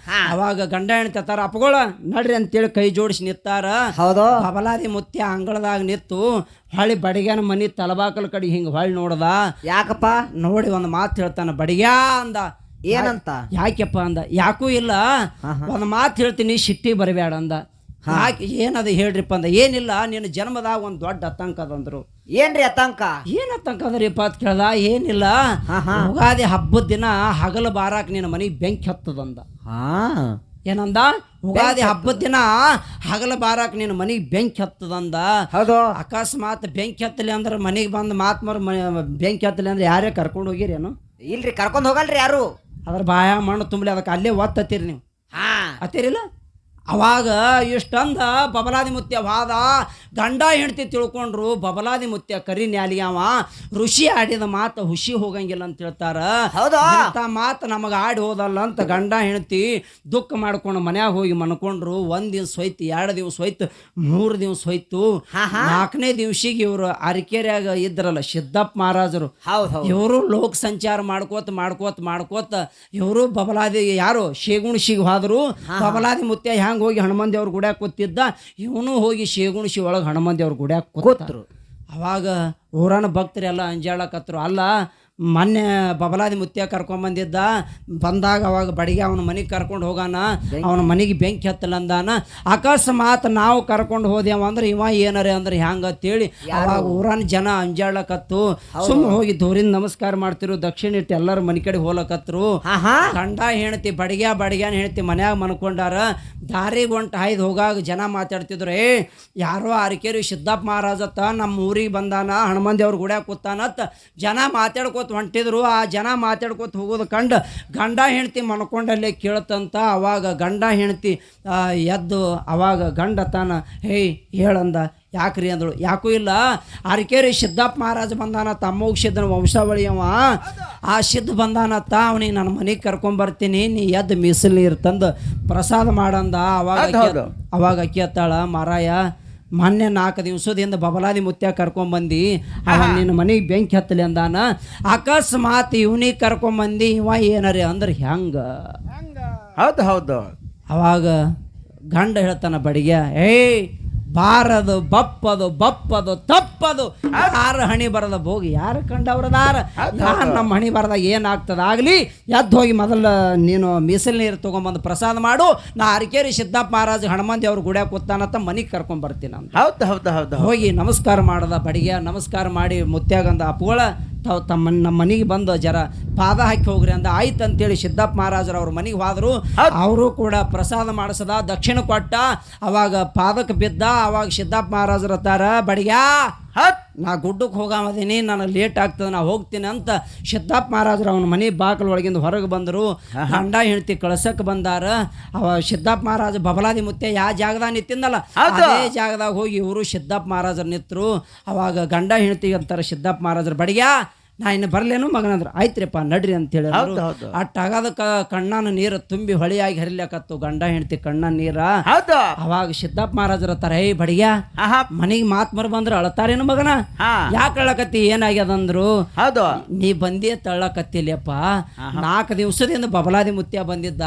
ಅವಾಗ ಗಂಡ ಹೆಂಡತಿ ಅತ್ತಾರ ಅಪ್ಪಗೋಳ ನಡ್ರಿ ಅಂತೇಳಿ ಕೈ ಜೋಡಿಸಿ ನಿತ್ತಾರ. ಬಬಲಾದಿ ಮುತ್ಯ ಅಂಗಳದಾಗ ನಿತ್ತು ಹೊಳ್ಳಿ ಬಡಿಗ್ಯಾನ ಮನಿ ತಲಬಾಕಲ್ ಕಡೆ ಹಿಂಗ ಹೊಳ್ಳಿ ನೋಡ್ದ. ಯಾಕಪ್ಪ ನೋಡಿ ಒಂದು ಮಾತು ಹೇಳ್ತಾನ ಬಡಿಗ್ಯಾ ಅಂದ. ಏನಂತ? ಯಾಕೆಪ್ಪ ಅಂದ. ಯಾಕೂ ಇಲ್ಲ, ಒಂದು ಮಾತು ಹೇಳ್ತೀನಿ ಸಿಟ್ಟಿ ಬರಬೇಡ ಅಂದ. ಯಾಕೆ ಏನದು ಹೇಳ್ರಿಪ್ಪ ಅಂದ, ಏನಿಲ್ಲ ನಿನ್ನ ಜನ್ಮದಾಗ ಒಂದು ದೊಡ್ಡ ಆತಂಕ ಅದಂದ್ರು. ಏನ್ರಿ ಆತಂಕ? ಏನ್ ಆತಂಕ ಅದರಿಪ್ಪ ಅಂತ ಕೇಳ್ದ. ಏನಿಲ್ಲ, ಯುಗಾದಿ ಹಬ್ಬದ ದಿನ ಹಗಲು ಬಾರಾಕ್ ನಿನ್ನ ಮನೆಗೆ ಬೆಂಕಿ ಹತ್ತದಂದ. ಏನಂದ? ಯುಗಾದಿ ಹಬ್ಬದ ದಿನ ಹಗಲ ಬಾರಾಕ್ ನಿನ್ನ ಮನೆಗೆ ಬೆಂಕಿ ಹತ್ತದಂದ. ಹೌದು. ಅಕಸ್ಮಾತ್ ಬೆಂಕಿ ಹತ್ತಲಿ ಅಂದ್ರೆ ಮನೆಗೆ ಬಂದು ಮಾತ್ಮರು ಬೆಂಕಿ ಹತ್ತಲಿ ಅಂದ್ರೆ ಯಾರೇ ಕರ್ಕೊಂಡು ಹೋಗಿರೇನು? ಇಲ್ರಿ, ಕರ್ಕೊಂಡ್ ಹೋಗಲ್ರಿ ಯಾರು. ಅದ್ರ ಬಾಯ ಮಣ್ಣು ತುಂಬಲಿ ಅದಕ್ಕೆ ಅಲ್ಲೇ ಒತ್ತತ್ತೀರಿ ನೀವು. ಹತ್ತೀರಿಲ್ಲ? ಅವಾಗ ಇಷ್ಟಂದ ಬಬಲಾದಿ ಮುತ್ಯ ವಾದ. ಗಂಡ ಹೆಂಡತಿ ತಿಳ್ಕೊಂಡ್ರು. ಬಬಲಾದಿ ಮುತ್ಯ ಕರಿ ನ್ಯಾಲಿ ಅವ ಋಷಿ ಆಡಿದ ಮಾತು ಹುಷಿ ಹೋಗಂಗಿಲ್ಲ ಅಂತ ಹೇಳ್ತಾರ. ಇಂಥ ಮಾತು ನಮಗೆ ಆಡಿ ಹೋದಲ್ಲ ಅಂತ ಗಂಡ ಹೆಂಡತಿ ದುಃಖ ಮಾಡ್ಕೊಂಡು ಮನ್ಯಾಗ ಹೋಗಿ ಮನ್ಕೊಂಡ್ರು. 1 ದಿವ್ಸ ಹೋಯ್ತು, 2 ದಿವ್ಸ ಹೋಯ್ತು, 3 ದಿವ್ಸ ಹೋಯ್ತು. 4ನೇ ದಿವ್ಸಿಗೆ ಇವರು ಅರಕೆರೆಯಾಗ ಇದ್ರಲ್ಲ ಸಿದ್ದಪ್ಪ ಮಹಾರಾಜರು, ಇವರು ಲೋಕ ಸಂಚಾರ ಮಾಡ್ಕೋತ ಇವರು ಬಬಲಾದಿ ಯಾರು ಶೇಗುಣಶಿಗೆ ಹೋದ್ರು. ಬಬಲಾದಿ ಮುತ್ಯ ಹ್ಯಾಂಗ ಹೋಗಿ ಹನುಮಂದಿ ಅವ್ರ ಗುಡ್ಯಾಗ ಕೂತಿದ್ದ, ಇವನು ಹೋಗಿ ಶೇಗುಣಶಿ ಒಳಗೆ ಹನುಮಂದಿ ಅವ್ರ ಗುಡ್ಯಾಗ ಕೂತರು. ಅವಾಗ ಊರನ ಭಕ್ತರೆಲ್ಲ ಅಂಜಾಳಕತ್ರು. ಅಲ್ಲ ಮೊನ್ನೆ ಬಬಲಾದಿ ಮುತ್ಯ ಕರ್ಕೊಂಬಂದಿದ್ದ, ಬಂದಾಗ ಅವಾಗ ಬಡಿಗೆ ಅವನ ಮನೆಗೆ ಕರ್ಕೊಂಡು ಹೋಗಾನ, ಅವನ ಮನೆಗೆ ಬೆಂಕಿ ಹತ್ತಲ್ಲ ಅಂದಾನ. ಅಕಸ್ಮಾತ್ ನಾವು ಕರ್ಕೊಂಡು ಹೋದೇವ ಅಂದ್ರೆ ಇವ ಏನರೇ ಅಂದ್ರೆ ಹ್ಯಾಂಗತ್ತೇಳಿ ಅವಾಗ ಊರನ ಜನ ಅಂಜಾಳಕತ್ತು. ಸುಮ್ಮ ಹೋಗಿ ದೂರಿಂದ ನಮಸ್ಕಾರ ಮಾಡ್ತಿರು, ದಕ್ಷಿಣ ಇಟ್ಟು ಎಲ್ಲರೂ ಮನೆ ಕಡೆ ಹೋಲಕತ್ರು. ಗಂಡ ಹೆಣ್ತಿ ಬಡಿಗ್ಯಾನ ಹೆಣ್ತಿ ಮನ್ಯಾಗ ಮನ್ಕೊಂಡಾರ. ದಾರಿಗೆ ಹೊಂಟು ಹಾಯ್ದು ಹೋಗಾಗ ಜನ ಮಾತಾಡ್ತಿದ್ರು, ಯಾರೋ ಅರಕೇರಿ ಸಿದ್ದಪ್ಪ ಮಹಾರಾಜತ್ತ ನಮ್ಮ ಊರಿಗೆ ಬಂದಾನ, ಹನುಮಂದಿ ಅವ್ರ ಗುಡ್ಯಾಗ ಕೂತಾನತ್ತ ಜನ ಮಾತಾಡ್ಕೋ ಹೊಂಟಿದ್ರು. ಆ ಜನ ಮಾತಾಡ್ಕೋತ ಹೋಗೋದು ಕಂಡು ಗಂಡ ಹೆಂಡತಿ ಮನ್ಕೊಂಡಲ್ಲೇ ಕೇಳ್ತಂತ. ಅವಾಗ ಗಂಡ ಹೆಂಡತಿ ಎದ್ದು ಅವಾಗ ಗಂಡ ತಾನ ಹೇಳಂದ. ಯಾಕ್ರಿ ಅಂದಳು. ಯಾಕೂ ಇಲ್ಲ, ಅರಕೇರಿ ಸಿದ್ದಪ್ಪ ಮಹಾರಾಜ ಬಂದಾನ, ತಮ್ಮೋಗ ಸಿದ್ದನ ವಂಶಾವಳಿಯವ, ಆ ಸಿದ್ಧ ಬಂದಾನತ್ತ, ಅವನಿಗೆ ನನ್ನ ಮನೆಗೆ ಕರ್ಕೊಂಬರ್ತೀನಿ, ನೀ ಎದ್ದು ಮೀಸಲು ನೀರು ತಂದು ಪ್ರಸಾದ ಮಾಡಂದ. ಅವಾಗ ಅಕ್ಕಿ ಅತ್ತಾಳ, ಮಾರಾಯ ಮೊನ್ನೆ 4 ದಿವಸದಿಂದ ಬಬಲಾದಿ ಮುತ್ಯ ಕರ್ಕೊಂಬಂದು ಅವ ನಿನ್ನ ಮನೆಗೆ ಬೆಂಕಿ ಹತ್ತಲಿ ಅಂದಾನ. ಅಕಸ್ಮಾತ್ ಇವನಿಗೆ ಕರ್ಕೊಂಬಂದು ಇವ ಏನರಿ ಅಂದ್ರೆ ಹೆಂಗ? ಹೌದು. ಅವಾಗ ಗಂಡ ಹೇಳ್ತಾನ ಬಡಿಗೆ, ಬಾರದು ಬಪ್ಪದು ತಪ್ಪದು ಯಾರು ಹಣಿ ಬರದ ಹೋಗಿ ಯಾರು ಕಂಡವ್ರದಾರ, ಯಾರು ನಮ್ಮ ಹಣಿ ಬರದಾಗ ಏನಾಗ್ತದ ಆಗಲಿ, ಎದ್ದು ಹೋಗಿ ಮೊದಲು ನೀನು ಮೀಸಲು ನೀರು ತೊಗೊಂಬಂದು ಪ್ರಸಾದ ಮಾಡು, ನಾ ಅರಕೇರಿ ಸಿದ್ದಪ್ಪ ಮಹಾರಾಜ ಹನುಮಂದಿ ಅವ್ರ ಗುಡ್ಯಾಗ ಕೂತಾನತ್ತ ಮನೆಗೆ ಕರ್ಕೊಂಬರ್ತೀನಿ ಅಂತ. ಹೌದು. ಹೋಗಿ ನಮಸ್ಕಾರ ಮಾಡದ ಬಡಿಗೆ. ನಮಸ್ಕಾರ ಮಾಡಿ ಮುತ್ಯಾಗಂದ, ಅಪ್ಪುಗಳ ನಮ್ಮ ಮನೆಗೆ ಬಂದು ಜರ ಪಾದ ಹಾಕಿ ಹೋಗ್ರಿ ಅಂದ. ಆಯ್ತು ಅಂತೇಳಿ ಸಿದ್ದಪ್ಪ ಮಹಾರಾಜರು ಅವ್ರ ಮನೆಗೆ ಹೋದ್ರು. ಅವರು ಕೂಡ ಪ್ರಸಾದ ಮಾಡಿಸದ, ದಕ್ಷಿಣ ಕೊಟ್ಟ. ಅವಾಗ ಪಾದಕ್ಕೆ ಬಿದ್ದ. ಅವಾಗ ಸಿದ್ದಪ್ಪ ಮಹಾರಾಜರು ಅತ್ತಾರ, ಬಡಿಗ್ಯಾ ನಾ ಗುಡ್ಡಕ್ಕೆ ಹೋಗಾಮದೀನಿ, ನನಗೆ ಲೇಟ್ ಆಗ್ತದೆ, ನಾ ಹೋಗ್ತೀನಿ ಅಂತ ಸಿದ್ದಪ್ಪ ಮಹಾರಾಜರು ಅವನ ಮನೆ ಬಾಗಿಲು ಒಳಗಿಂದ ಹೊರಗೆ ಬಂದರು. ಗಂಡ ಹೆಂಡತಿ ಕಳ್ಸಕ್ಕೆ ಬಂದಾರ. ಅವ ಸಿದ್ದಪ್ಪ ಮಹಾರಾಜ ಬಬಲಾದಿ ಮುತ್ಯ ಯಾವ ಜಾಗದಾಗ ನಿಂತಿಂದಲ್ಲ ಅದೇ ಜಾಗದಾಗ ಹೋಗಿ ಇವರು ಸಿದ್ದಪ್ಪ ಮಹಾರಾಜರು ನಿಂತರು. ಅವಾಗ ಗಂಡ ಹೆಂಡತಿ ಅಂತಾರೆ ಸಿದ್ದಪ್ಪ ಮಹಾರಾಜರು, ಬಡಿಗ್ಯಾ ನಾ ಇನ್ನು ಬರ್ಲೇನು ಮಗನಂದ್ರ. ಆಯ್ತ್ರಿಪ್ಪ ನಡ್ರಿ ಅಂತ ಹೇಳಿದ್ರು. ಅಟ್ಟಾಗದಕ್ಕ ಕಣ್ಣನ ನೀರು ತುಂಬಿ ಹೊಳೆಯಾಗಿ ಹರಿಲಕತ್ತು ಗಂಡ ಹೆಂಡತಿ ಕಣ್ಣ ನೀರ. ಅವಾಗ ಸಿದ್ದಪ್ಪ ಮಹಾರಾಜರ ತರ, ಬಡಿಗ್ಯಾ ಮನೆಗೆ ಮಾತ್ಮರು ಬಂದ್ರ ಅಳತಾರೇನು ಮಗನ, ಯಾಕೆ ಅಳಕತ್ತಿ, ಏನಾಗ್ಯದಂದ್ರು. ನೀ ಬಂದೇ ತಳ್ಳಕತ್ತಿಲ್ಲಪ್ಪ, 4 ದಿವಸದಿಂದ ಬಬಲಾದಿ ಮುತ್ಯ ಬಂದಿದ್ದ,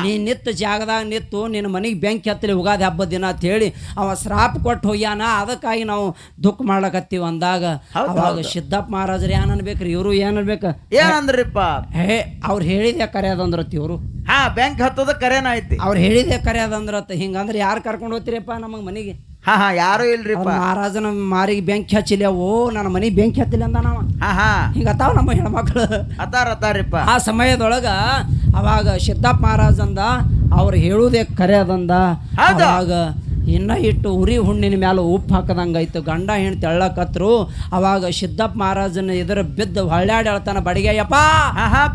ನೀ ನಿತ್ತ ಜಾಗದಾಗ ನಿತ್ತು ನಿನ್ನ ಮನೆಗೆ ಬೆಂಕಿ ಹತ್ತಲಿ ಯುಗಾದಿ ಹಬ್ಬದ ದಿನ ಅಂತ ಹೇಳಿ ಅವ ಶ್ರಾಪ್ ಕೊಟ್ಟು ಹೋಗ್ಯಾನ, ಅದಕ್ಕಾಗಿ ನಾವು ದುಃಖ ಮಾಡ್ಲಕತ್ತೀವಿ ಅಂದಾಗ ಅವಾಗ ಸಿದ್ದಪ್ಪ ಮಹಾರಾಜರು ಏನ್ ಅನ್ಬೇಕ್ರಿ, ಇವರು ಏನ್ ಅನ್ಬೇಕ, ಏನಂದ್ರಿಪ್ಪ, ಅವ್ರು ಹೇಳಿದೆ ಕರೆ ಅದಂದ್ರತ್, ಇವರು ಬ್ಯಾಂಕ್ ಹತ್ತದ ಕರೆನ ಐತಿ, ಅವ್ರು ಹೇಳಿದೆ ಕರೆ ಅದಂದ್ರತ್. ಹಿಂಗಂದ್ರೆ ಯಾರು ಕರ್ಕೊಂಡು ಹೋಗ್ತಿರಪ್ಪ ನಮಗ್ ಮನೆಗೆ? ಯಾರು ಇಲ್ರಿ, ಮಹಾರಾಜನ ಮಾರಿಗೆ ಬೆಂಕಿ ಹಚ್ಚಿಲ್ಲ, ನನ್ನ ಮನೆಗೆ ಬೆಂಕಿ ಹತ್ತಿಲ್ಲ ಅಂದ ನಾವ. ಹಿಂಗತ್ತಾವ ನಮ್ಮ ಹೆಣ್ಮಕ್ಳು ಅತಾರಪ್ಪ. ಆ ಸಮಯದೊಳಗ ಅವಾಗ ಸಿದ್ದಪ್ಪ ಮಹಾರಾಜ ಅಂದ, ಅವ್ರು ಹೇಳುವುದೇ ಕರೆ ಅದಂದ. ಅವಾಗ ಇನ್ನ ಇಟ್ಟು ಉರಿ ಹುಣ್ಣಿನ ಮ್ಯಾಲ ಉಪ್ಪು ಹಾಕದಂಗಾಯ್ತು. ಗಂಡ ಹೆಣ್ತಿ ಅಳ್ಳಕತ್ರು. ಅವಾಗ ಸಿದ್ದಪ್ಪ ಮಹಾರಾಜನ ಎದುರು ಬಿದ್ದು ಹೊಳ್ಳ್ಯಾಡಿ ಅಳ್ತಾನ, ಬಡಿಗೆಯಪ್ಪ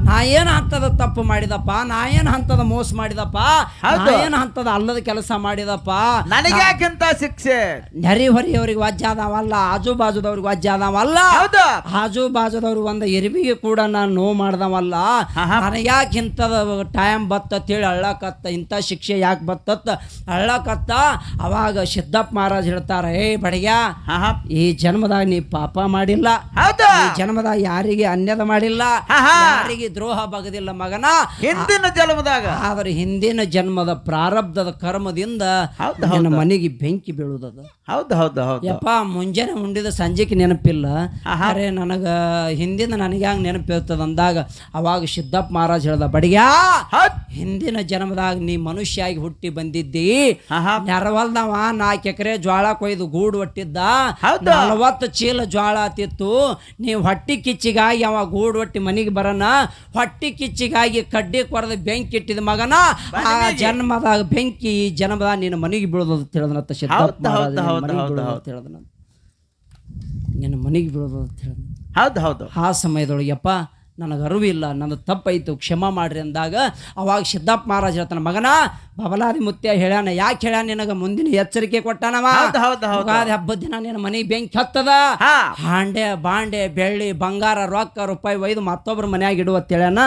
ನಾ ಏನ್ ಹಂತದ ತಪ್ಪು ಮಾಡಿದಪ್ಪ, ನಾ ಏನ್ ಹಂತದ ಮೋಸ ಮಾಡಿದಪ್ಪ, ನಾ ಏನ್ ಹಂತದ ಅಲ್ಲದ ಕೆಲಸ ಮಾಡಿದಪ್ಪ, ನನಗೆ ಯಾಕೆಂತ ಶಿಕ್ಷೆ? ನೆರಿ ಹೊರಿಯವ್ರಿಗೆ ವಜ್ಜ ಅದಾವಲ್ಲ, ಆಜು ಬಾಜುದವ್ರಿಗೆ ವಜ್ಜ ಅದಾವಲ್ಲ, ಆಜು ಬಾಜುದವ್ರಿಗೆ ಒಂದು ಎರಿಬಿಗೆ ಕೂಡ ನಾನು ನೋವು ಮಾಡ್ದವಲ್ಲ, ನನಗ್ಯಾಕೆ ಇಂಥದ ಟೈಮ್ ಬತ್ತೇಳಿ ಅಳ್ಳಕತ್ತ, ಇಂಥ ಶಿಕ್ಷೆ ಯಾಕೆ ಬತ್ತತ್ತ ಅಳ್ಳಕತ್ತ. ಅವಾಗ ಸಿದ್ದಪ್ಪ ಮಹಾರಾಜ್ ಹೇಳ್ತಾರ, ಬಡಿಗ್ಯಾ ಈ ಜನ್ಮದಾಗ ನೀ ಪಾಪ ಮಾಡಿಲ್ಲ, ಈ ಜನ್ಮದಾಗ ಯಾರಿಗೆ ಅನ್ಯದ ಮಾಡಿಲ್ಲ, ಯಾರಿಗೆ ದ್ರೋಹ ಬಗದಿಲ್ಲ ಮಗನ, ಹಿಂದಿನ ಜನ್ಮದಾಗ. ಆದ್ರೆ ಹಿಂದಿನ ಜನ್ಮದ ಪ್ರಾರಬ್ಧದ ಕರ್ಮದಿಂದ ನನ್ನ ಮನೆಗೆ ಬೆಂಕಿ ಬೀಳುದದ. ಯಪ್ಪ ಮುಂಜಾನೆ ಉಂಡಿದ ಸಂಜೆಗೆ ನೆನಪಿಲ್ಲ, ಅರೆ ನನಗ ಹಿಂದಿನ ನನಗೆ ಹಂಗ ನೆನಪಿರ್ತದ ಅಂದಾಗ ಅವಾಗ ಸಿದ್ದಪ್ಪ ಮಹಾರಾಜ್ ಹೇಳ್ದ, ಬಡಿಗ್ಯಾ ಹಿಂದಿನ ಜನ್ಮದಾಗ ನೀ ಮನುಷ್ಯಾಗಿ ಹುಟ್ಟಿ ಬಂದಿದ್ದಿ, ನೆರವಲ್ ಕಾಲದವ 4 ಎಕರೆ ಜ್ವಾಳ ಕೊಯ್ದು ಗೂಡು ಒಟ್ಟಿದ್ದ 40 ಚೀಲ ಜ್ವಾಳ ಆತಿತ್ತು. ನೀವು ಹೊಟ್ಟಿ ಕಿಚ್ಚಿಗಾಗಿ ಅವ ಗೂಡು ಒಟ್ಟಿ ಮನೆಗೆ ಬರನ ಹೊಟ್ಟಿ ಕಿಚ್ಚಿಗಾಗಿ ಕಡ್ಡಿ ಕೊರದ ಬೆಂಕಿ ಇಟ್ಟಿದ ಮಗನ ಆ ಜನ್ಮದಾಗ ಬೆಂಕಿ ಜನ್ಮದ ನಿನ್ನ ಮನೆಗೆ ಬೀಳೋದು ಅಂತ ಹೇಳಿದ್ನಂತ ಸಿದ್ದಪ್ಪ ಹೇಳಿದ್ನ. ನಿನ್ನ ಮನೆಗೆ ಬೀಳೋದು ಅಂತ ಹೇಳಿದ್ನ. ಆ ಸಮಯದೊಳಗೆಪ್ಪ ನನಗೆ ಅರಿವಿಲ್ಲ, ನನ್ನ ತಪ್ಪೈತು, ಕ್ಷಮಾ ಮಾಡ್ರಿ ಅಂದಾಗ ಅವಾಗ ಸಿದ್ದಪ್ಪ ಮಹಾರಾಜ್ ಹೇಳ್ತಾನ, ಮಗನ ಬಬಲಾದಿ ಮುತ್ಯ ಹೇಳ್ಯಾನ. ಯಾಕೆ ಹೇಳ್ಯಾನ ನಿನಗ ಮುಂದಿನ ಎಚ್ಚರಿಕೆ ಕೊಟ್ಟಾನವ. ಯುಗಾದಿ ಹಬ್ಬದ ದಿನ ನಿನ್ನ ಮನೆಗೆ ಬೆಂಕಿ ಹತ್ತದ, ಹಾಂಡೆ ಬಾಂಡೆ ಬೆಳ್ಳಿ ಬಂಗಾರ ರೊಕ್ಕ ರೂಪಾಯಿ ಒಯ್ದು ಮತ್ತೊಬ್ರ ಮನ್ಯಾಗ ಇಡುವತ್ತ ಹೇಳ್ಯಾನ.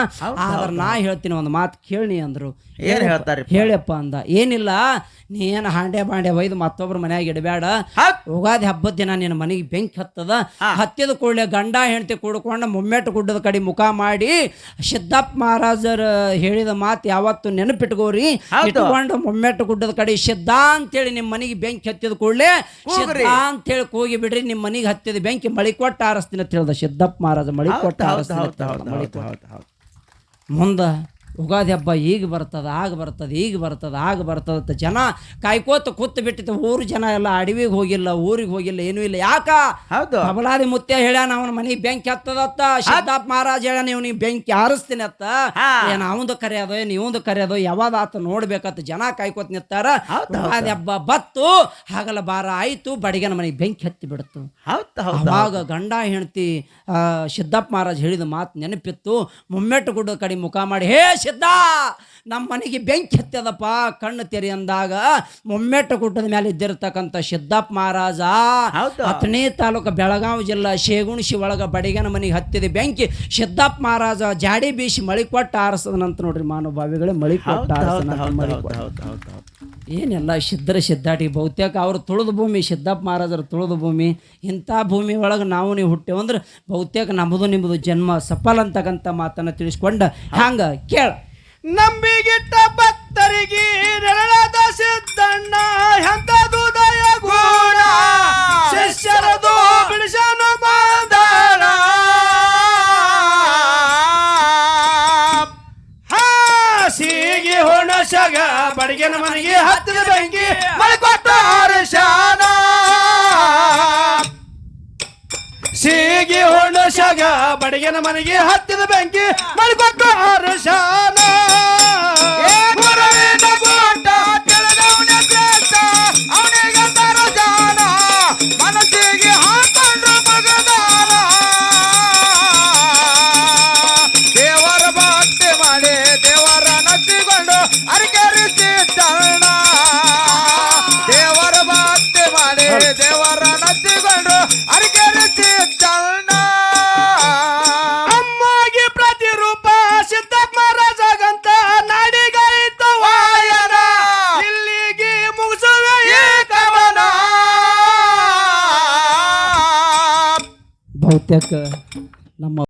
ಆದ್ರೆ ನಾ ಹೇಳ್ತೀನಿ ಒಂದು ಮಾತು ಕೇಳಿ ಅಂದ್ರು. ಏನ್ ಹೇಳ್ತಾರೆ ಹೇಳಪ್ಪ ಅಂದ. ಏನಿಲ್ಲ, ನೀ ಏನು ಹಾಂಡೆ ಬಾಂಡೆ ಒಯ್ದು ಮತ್ತೊಬ್ರ ಮನ್ಯಾಗ ಇಡಬೇಡ. ಯುಗಾದಿ ಹಬ್ಬದ ದಿನ ನಿನ್ನ ಮನೆಗೆ ಬೆಂಕಿ ಹತ್ತದ. ಹತ್ತಿದ ಕೂಡಲೇ ಗಂಡ ಹೆಂಡತಿ ಕೂಡ್ಕೊಂಡು ಮುಮ್ಮೆಟ್ಟು ಗುಡ್ಡದ ಕಡೆ ಮುಖ ಮಾಡಿ ಸಿದ್ದಪ್ಪ ಮಹಾರಾಜರ ಹೇಳಿದ ಮಾತು ಯಾವತ್ತು ನೆನಪಿಟ್ಕೋರಿ. ಇಟ್ಕೊಂಡು ಮುಮ್ಮೆಟ್ಟು ಗುಡ್ಡದ ಕಡೆ ಸಿದ್ಧ ಅಂತೇಳಿ ನಿಮ್ಮ ಮನೆಗೆ ಬೆಂಕಿ ಹತ್ತಿದ ಕೂಡಲೇ ಸಿದ್ಧ ಅಂತೇಳಿ ಕೂಗಿ ಬಿಡ್ರಿ. ನಿಮ್ಮ ಮನೆಗೆ ಹತ್ತಿದ ಬೆಂಕಿ ಮಳಿ ಕೊಟ್ಟು ಆರಿಸ್ತೀನಿ ಅಂತ ಹೇಳ್ದ ಸಿದ್ದಪ್ಪ ಮಹಾರಾಜ. ಮಳಿ ಕೊಟ್ಟು ಆರಿಸ್ತೀನಿ. ಮುಂದೆ ಯುಗಾದಿ ಹಬ್ಬ ಈಗ ಬರ್ತದ, ಆಗ ಬರ್ತದೆ, ಈಗ ಬರ್ತದ, ಆಗ ಬರ್ತದ. ಜನ ಕಾಯ್ಕೋತ ಕೂತ್ ಬಿಟ್ಟಿತ್ತು. ಊರು ಜನ ಎಲ್ಲ ಅಡವಿಗೆ ಹೋಗಿಲ್ಲ, ಊರಿಗೆ ಹೋಗಿಲ್ಲ, ಏನೂ ಇಲ್ಲ. ಯಾಕ ಬಬಲಾದಿ ಮುತ್ಯ ಹೇಳ್ಯಾನ ಅವನ ಮನೆಗೆ ಬೆಂಕಿ ಹತ್ತದತ್ತ. ಸಿದ್ದಪ್ಪ ಮಹಾರಾಜ್ ಹೇಳ್ಯಾನ ನೀವು ಬೆಂಕಿ ಹಾರಿಸ್ತೀನಿ ಅತ್ತ. ಏನ್ ಅವಂದು ಕರೆಯೋದು ಏನ್ ಇವಂದು ಕರೆಯೋದು ಯಾವಾಗ ಆತ ನೋಡ್ಬೇಕತ್ತ ಜನ ಕಾಯ್ಕೋತ ನಿಂತಾರ. ಯುಗಾದಿ ಹಬ್ಬ ಬತ್ತು, ಹಾಗಲ್ಲ ಬಾರ ಆಯ್ತು, ಬಡಿಗನ ಮನೆಗೆ ಬೆಂಕಿ ಹತ್ತಿ ಬಿಡ್ತು. ಅವಾಗ ಗಂಡ ಹೆಂಡತಿ ಸಿದ್ದಪ್ಪ ಮಹಾರಾಜ್ ಹೇಳಿದ ಮಾತು ನೆನಪಿತ್ತು. ಮುಮ್ಮೆಟ್ಟು ಗುಡ್ಡ ಕಡೆ ಮುಖ ಮಾಡಿ, ಹೇ ಸಿದ್ಧ, ನಮ್ಮ ಮನೆಗೆ ಬೆಂಕಿ ಹತ್ತದಪ್ಪ, ಕಣ್ಣು ತೆರಿ ಅಂದಾಗ ಮುಮ್ಮೆಟ್ಟು ಗುಡ್ಡದ ಮೇಲೆ ಇದ್ದಿರ್ತಕ್ಕಂಥ ಸಿದ್ದಪ್ಪ ಮಹಾರಾಜ ಅಥಣಿ ತಾಲೂಕು ಬೆಳಗಾವಿ ಜಿಲ್ಲಾ ಶೇಗುಣಸಿ ಒಳಗ ಬಡಿಗನ ಮನೆಗೆ ಹತ್ತಿದ ಬೆಂಕಿ. ಸಿದ್ದಪ್ಪ ಮಹಾರಾಜ ಜಾಡಿ ಬೀಸಿ ಮಳಿ ಕೊಟ್ಟು ಆರಿಸದನಂತ ನೋಡ್ರಿ. ಮಾನವಭಾವಿಗಳೇ, ಮಳಿ ಕೊಟ್ಟು ಏನೆಲ್ಲ ಸಿದ್ಧರ ಸಿದ್ಧಾಟಿ. ಬಹುತೇಕ ಅವರು ತುಳಿದ ಭೂಮಿ, ಸಿದ್ದಪ್ಪ ಮಹಾರಾಜರು ತುಳಿದ ಭೂಮಿ. ಇಂಥ ಭೂಮಿ ಒಳಗೆ ನಾವು ನೀವು ಹುಟ್ಟೇವಂದ್ರೆ ಬಹುತೇಕ ನಮ್ಮದು ನಿಮ್ಮದು ಜನ್ಮ ಸಫಲ ಅಂತಕ್ಕಂಥ ಮಾತನ್ನು ತಿಳಿಸ್ಕೊಂಡ ಹಂಗ ಕೇಳ. ನಂಬಿಗಿಟ್ಟ ಭಕ್ತರಿಗೆ ನೆರಳಾದ ಸಿದ್ದಣ್ಣ ಎಂತದು ದಯ ಗುಣ, ಶಿಷ್ಯರದು ಬಿಡಿಸನು ಬಾಂಧಣ. ಸೀಗಿ ಹೊಣಸಗ ಬಡಿಗೆನ ಮನೆಗೆ ಹತ್ತಿದ ಬೆಂಕಿ ಮಳೆ ಕೊಟ್ಟ ಹರ್ಷಾನ. ಸೀಗಿ ಹೊಣಸಗ ಬಡಿಗೆನ ಮನೆಗೆ ಹತ್ತಿದ ಬೆಂಕಿ ಮಳೆ ಕೊಟ್ಟ ಹರ್ಷಾನ. ಅವನಿಗೆ ತರ ಜಾನ ಮನಸ್ಸಿಗೆ ಹಾಕೊಂಡು ಮಗದಾನ. ದೇವರ ಭಕ್ತಿ ಮಾಡಿ ದೇವರ ನಚ್ಚಿಕೊಂಡು ಅರಿಕರಿಸಿದ್ದಣ್ಣ. ದೇವರ ಭಕ್ತಿ ಮಾಡಿ ದೇವರ ನಚ್ಚಿಕೊಂಡು ಅರಿಕರಿಸಿದ್ದಣ್ಣ. ಅಮ್ಮಾಗಿ ಪ್ರತಿರೂಪ ಸಿದ್ದಪ್ಪ ಮಹಾರಾಜಗಂತ ನಾಡಿಗಾಯಿತು ವಾಯನ. ಇಲ್ಲಿಗೆ ಮುಗಿಸುವೆ ಈ ಕವನ. ಬಹುತೇಕ ನಮ್ಮ